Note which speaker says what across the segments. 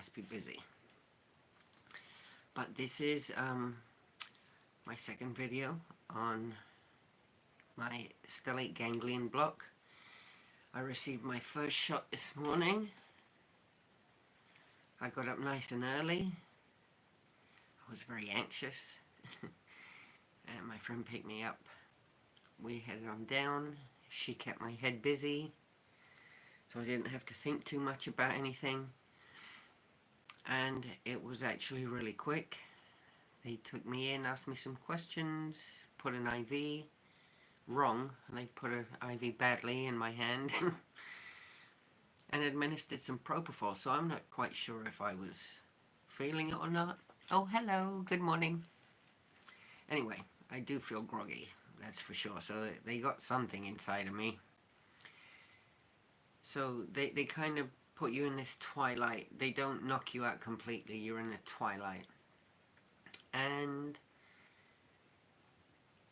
Speaker 1: must be busy. But this is my second video on my stellate ganglion block. I received my first shot this morning. I got up nice and early. I was very anxious. And my friend picked me up. We headed on down. She kept my head busy, so I didn't have to think too much about anything. And it was actually really quick. They took me in, asked me some questions, put an IV wrong, and they put an IV badly in my hand and administered some propofol, so I'm not quite sure if I was feeling it or not. Oh, hello, good morning. Anyway, I do feel groggy, that's for sure, so they got something inside of me. So they kind of put you in this twilight. They don't knock you out completely, you're in a twilight. And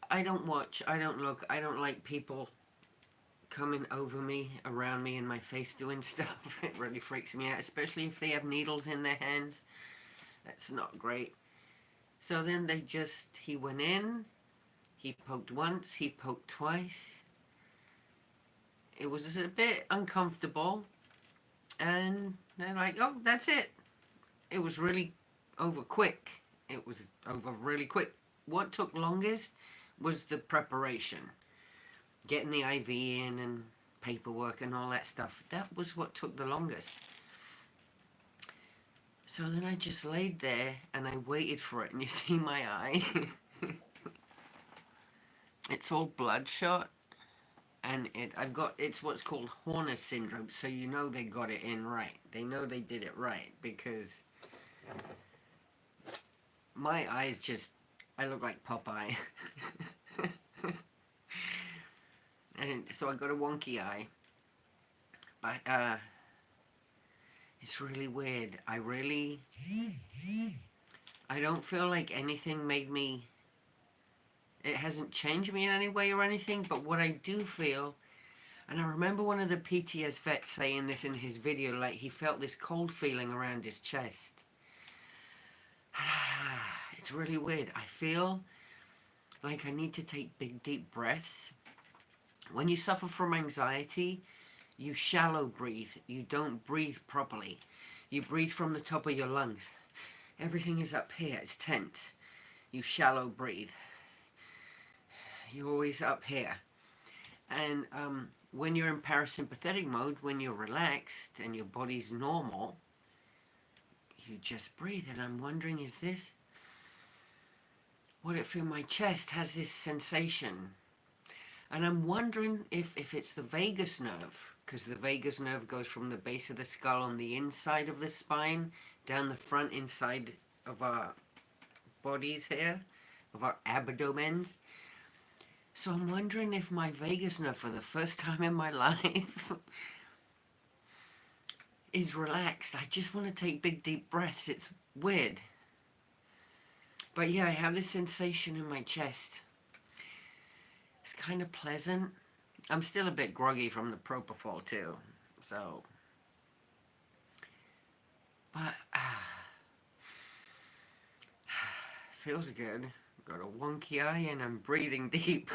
Speaker 1: I don't watch, I don't look, I don't like people coming over me, around me, in my face doing stuff. It really freaks me out, especially if they have needles in their hands. That's not great. So then he went in, he poked once, he poked twice. It was a bit uncomfortable, and they're like, oh, that's it. It was really over quick. It was over really quick. What took longest was the preparation. Getting the IV in and paperwork and all that stuff. That was what took the longest. So then I just laid there and I waited for it, and you see my eye. It's all bloodshot, and it's what's called Horner syndrome, so you know they got it in right. They know they did it right, because my eyes I look like Popeye. And so I got a wonky eye. But it's really weird. I don't feel like anything made me, it hasn't changed me in any way or anything, but what I do feel, and I remember one of the PTS vets saying this in his video, like he felt this cold feeling around his chest. It's really weird. I feel like I need to take big deep breaths. When you suffer from anxiety, you shallow breathe. You don't breathe properly. You breathe from the top of your lungs. Everything is up here. It's tense. You shallow breathe. You're always up here. And when you're in parasympathetic mode, when you're relaxed and your body's normal, you just breathe. And I'm wondering, is this what it feels? My chest has this sensation. And I'm wondering if it's the vagus nerve, because the vagus nerve goes from the base of the skull on the inside of the spine, down the front inside of our bodies here, of our abdomens. So I'm wondering if my vagus nerve, for the first time in my life, is relaxed. I just want to take big deep breaths. It's weird. But yeah, I have this sensation in my chest. It's kind of pleasant. I'm still a bit groggy from the propofol too, so. But feels good. Got a wonky eye and I'm breathing deep.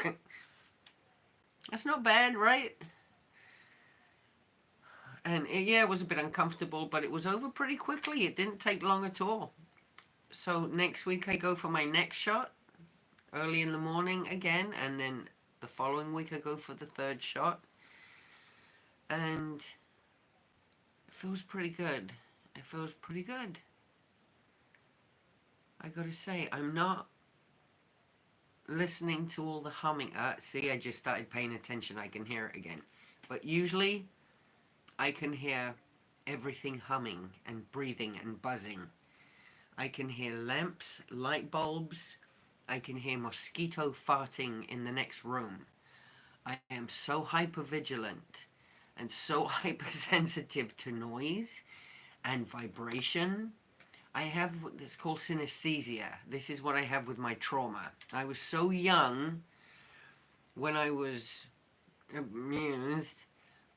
Speaker 1: That's not bad, right? And yeah, it was a bit uncomfortable, but it was over pretty quickly. It didn't take long at all. So next week I go for my next shot, early in the morning again, and then the following week I go for the third shot. And it feels pretty good. It feels pretty good. I gotta say, I'm not listening to all the humming. See, I just started paying attention. I can hear it again. But usually I can hear everything humming and breathing and buzzing. I can hear lamps, light bulbs. I can hear mosquito farting in the next room. I am so hypervigilant and so hypersensitive to noise and vibration. I have what is called synesthesia. This is what I have with my trauma. I was so young when I was abused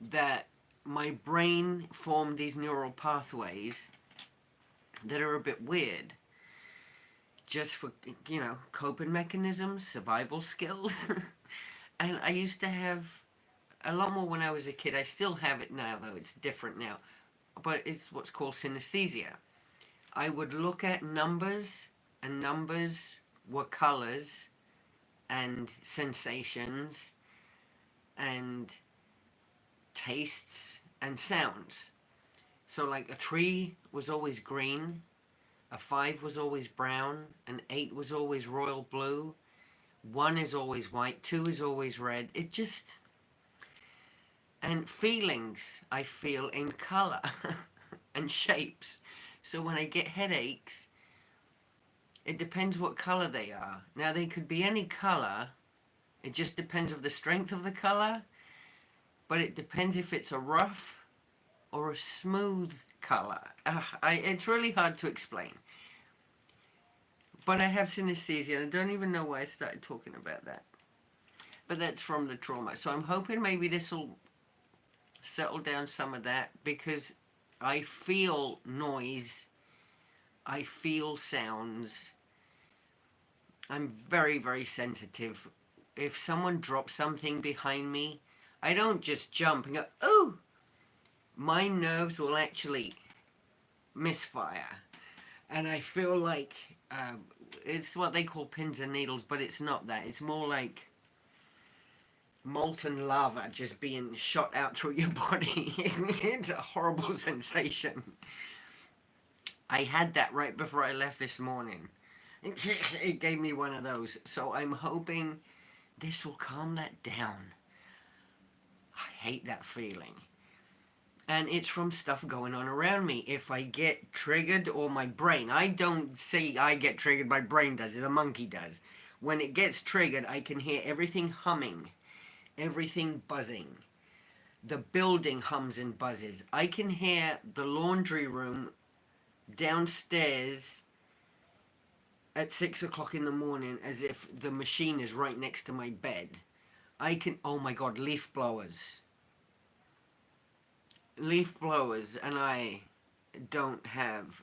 Speaker 1: that my brain formed these neural pathways that are a bit weird, just for, you know, coping mechanisms, survival skills. And I used to have a lot more when I was a kid. I still have it now, though. It's different now. But it's what's called synesthesia. I would look at numbers, and numbers were colors and sensations and tastes and sounds. So, like, a 3 was always green, a 5 was always brown, an 8 was always royal blue, 1 is always white, 2 is always red. It just. And feelings I feel in color and shapes. So when I get headaches, it depends what color they are. Now, they could be any color. It just depends of the strength of the color. But it depends if it's a rough or a smooth color. It's really hard to explain. But I have synesthesia, and I don't even know why I started talking about that. But that's from the trauma. So I'm hoping maybe this will settle down some of that, because I feel noise, I feel sounds. I'm very, very sensitive. If someone drops something behind me, I don't just jump and go, oh! My nerves will actually misfire. And I feel like it's what they call pins and needles, but it's not that. It's more like molten lava just being shot out through your body. It's a horrible sensation. I had that right before I left this morning. It gave me one of those. So I'm hoping this will calm that down. I hate that feeling. And it's from stuff going on around me. If I get triggered, or my brain, I don't say I get triggered, my brain does it, the monkey does. When it gets triggered, I can hear everything humming, everything buzzing. The building hums and buzzes. I can hear the laundry room downstairs at 6 o'clock in the morning as if the machine is right next to my bed. I can, oh my God, leaf blowers. Leaf blowers, and I don't have,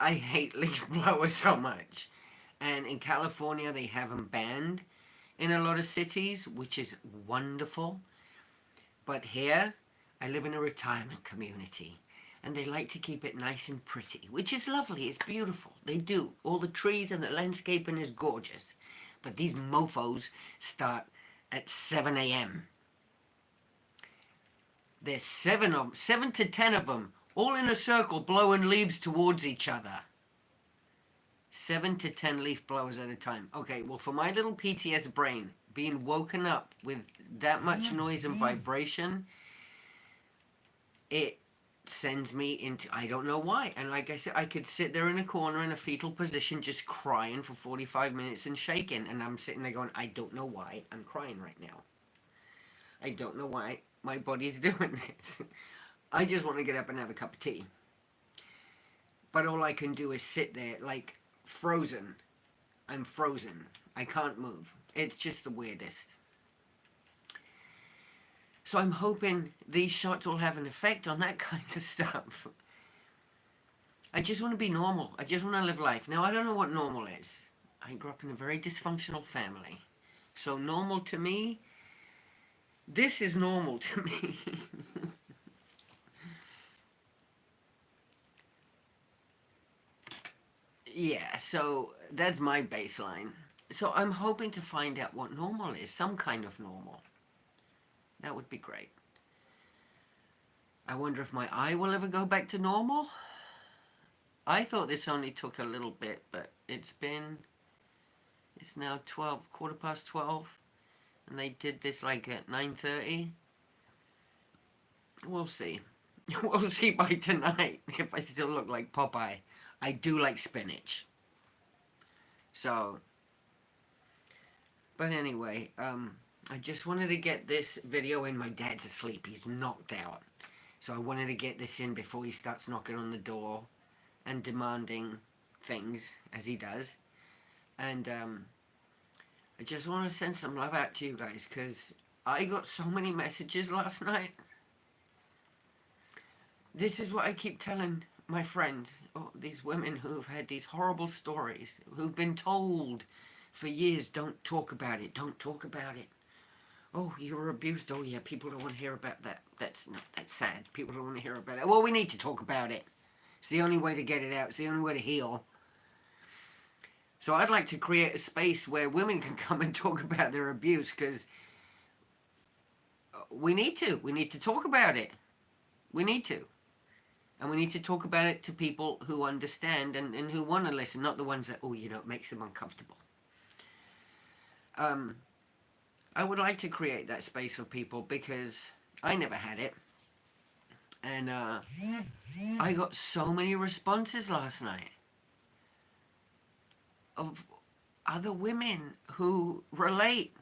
Speaker 1: I hate leaf blowers so much. And in California, they have them banned in a lot of cities, which is wonderful. But here, I live in a retirement community, and they like to keep it nice and pretty, which is lovely. It's beautiful. They do. All the trees and the landscaping is gorgeous. But these mofos start at 7 a.m. There's 7 to 10 of them, all in a circle, blowing leaves towards each other. 7 to 10 leaf blowers at a time. Okay, well, for my little PTS brain, being woken up with that much noise and vibration, it sends me into, I don't know why. And like I said, I could sit there in a corner in a fetal position just crying for 45 minutes and shaking. And I'm sitting there going, I don't know why I'm crying right now. I don't know why my body's doing this. I just want to get up and have a cup of tea. But all I can do is sit there like frozen. I'm frozen. I can't move. It's just the weirdest. So I'm hoping these shots will have an effect on that kind of stuff. I just want to be normal. I just want to live life. Now, I don't know what normal is. I grew up in a very dysfunctional family. So normal to me, this is normal to me. Yeah, so that's my baseline. So I'm hoping to find out what normal is, some kind of normal. That would be great. I wonder if my eye will ever go back to normal. I thought this only took a little bit, but it's now 12, 12:15, and they did this like at 9:30. We'll see. We'll see by tonight if I still look like Popeye. I do like spinach. So, but anyway, I just wanted to get this video in. My dad's asleep. He's knocked out. So I wanted to get this in before he starts knocking on the door and demanding things, as he does. And I just want to send some love out to you guys, because I got so many messages last night. This is what I keep telling my friends, these women who've had these horrible stories, who've been told for years, don't talk about it, don't talk about it. Oh, you were abused. Oh, yeah, people don't want to hear about that. That's sad. People don't want to hear about that. Well, we need to talk about it. It's the only way to get it out. It's the only way to heal. So I'd like to create a space where women can come and talk about their abuse, because we need to. We need to talk about it. We need to. And we need to talk about it to people who understand and who want to listen, not the ones that, it makes them uncomfortable. I would like to create that space for people because I never had it. And I got so many responses last night of other women who relate.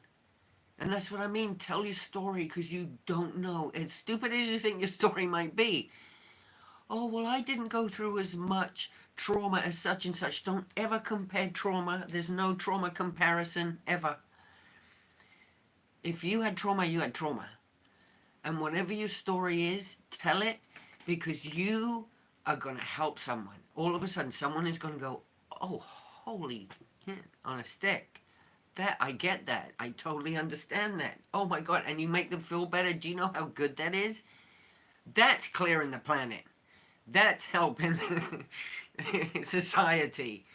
Speaker 1: And that's what I mean. Tell your story, because you don't know. As stupid as you think your story might be. Oh, well, I didn't go through as much trauma as such and such. Don't ever compare trauma. There's no trauma comparison ever. If you had trauma, you had trauma. And whatever your story is, tell it, because you are going to help someone. All of a sudden, someone is going to go, oh, holy shit, on a stick. That, I get that. I totally understand that. Oh my God. And you make them feel better. Do you know how good that is? That's clearing the planet. That's helping society,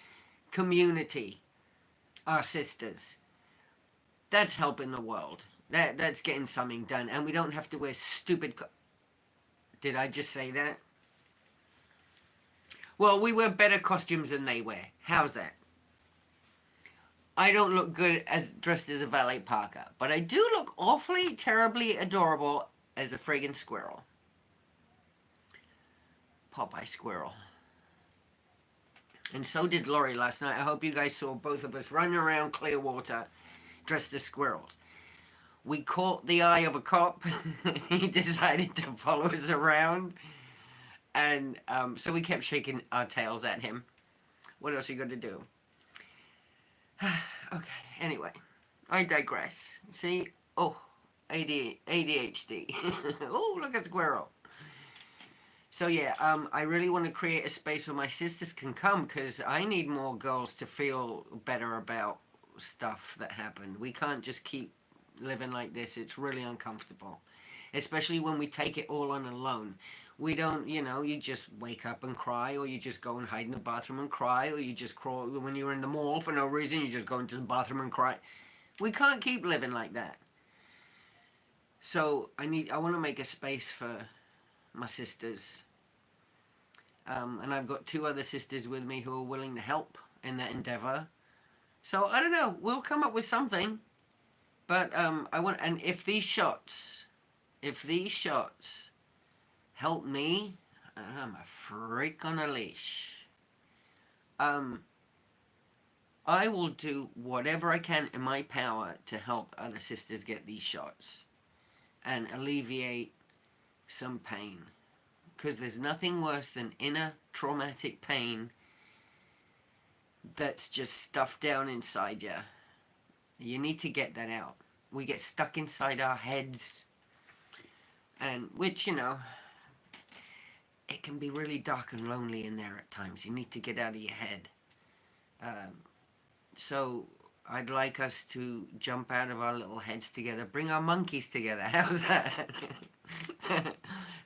Speaker 1: community, our sisters. That's helping the world. That's getting something done. And we don't have to wear stupid... Did I just say that? Well, we wear better costumes than they wear. How's that? I don't look good as dressed as a valet parker, but I do look awfully, terribly adorable as a friggin' squirrel. Popeye squirrel. And so did Lori last night. I hope you guys saw both of us running around Clearwater dressed as squirrels. We caught the eye of a cop. He decided to follow us around. And so we kept shaking our tails at him. What else are you going to do? Okay, anyway. I digress. See? Oh, ADHD. Oh, look at squirrel. So yeah, I really want to create a space where my sisters can come, because I need more girls to feel better about stuff that happened. We can't just keep living like this. It's really uncomfortable, especially when we take it all on alone. We don't, you just wake up and cry, or you just go and hide in the bathroom and cry, or you just crawl when you're in the mall for no reason. You just go into the bathroom and cry. We can't keep living like that. So I want to make a space for my sisters. And I've got 2 other sisters with me who are willing to help in that endeavor. So I don't know. We'll come up with something. But and if these shots help me, I'm a freak on a leash. I will do whatever I can in my power to help other sisters get these shots and alleviate some pain. Because there's nothing worse than inner traumatic pain that's just stuffed down inside you. You need to get that out. We get stuck inside our heads, and which, it can be really dark and lonely in there at times. You need to get out of your head. So I'd like us to jump out of our little heads together, bring our monkeys together. How's that?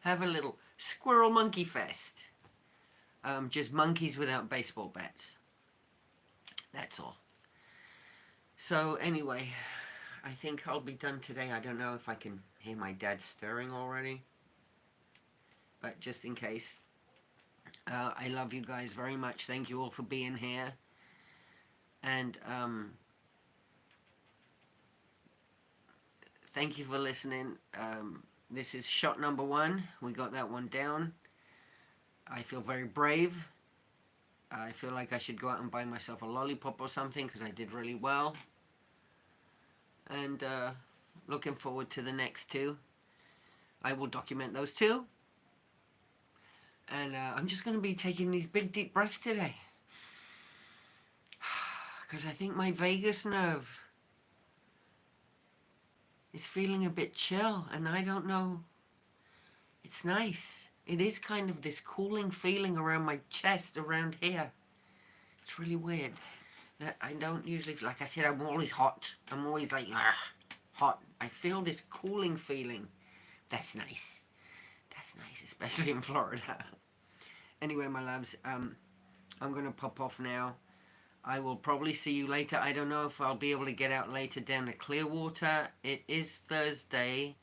Speaker 1: Have a little squirrel monkey fest. Just monkeys without baseball bats. That's all. So anyway, I think I'll be done today. I don't know if I can hear my dad stirring already, but just in case. I love you guys very much. Thank you all for being here. And thank you for listening. This is shot number 1. We got that one down. I feel very brave. I feel like I should go out and buy myself a lollipop or something, because I did really well. And looking forward to the next 2. I will document those 2. And I'm just going to be taking these big deep breaths today. Because I think my vagus nerve is feeling a bit chill, and I don't know. It's nice. it is kind of this cooling feeling around my chest, around here. It's really weird. That I don't usually, like I said, I'm always hot. I'm always like, hot. I feel this cooling feeling. That's nice. That's nice, especially in Florida. Anyway, my loves, I'm going to pop off now. I will probably see you later. I don't know if I'll be able to get out later down to Clearwater. It is Thursday.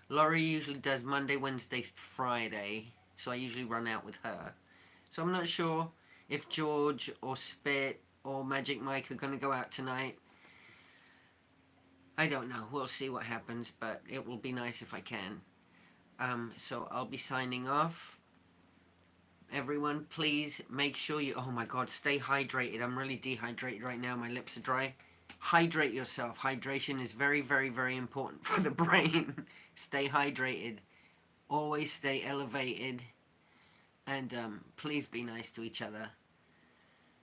Speaker 1: Laurie usually does Monday, Wednesday, Friday. So I usually run out with her. So I'm not sure if George or Spit or Magic Mike are going to go out tonight. I don't know. We'll see what happens, but it will be nice if I can. So I'll be signing off. Everyone, please make sure you... Oh my God, stay hydrated. I'm really dehydrated right now. My lips are dry. Hydrate yourself. Hydration is very, very, very important for the brain. Stay hydrated. Always stay elevated. And please be nice to each other.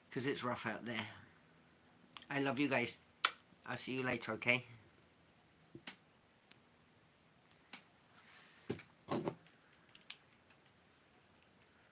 Speaker 1: Because it's rough out there. I love you guys. I'll see you later, okay?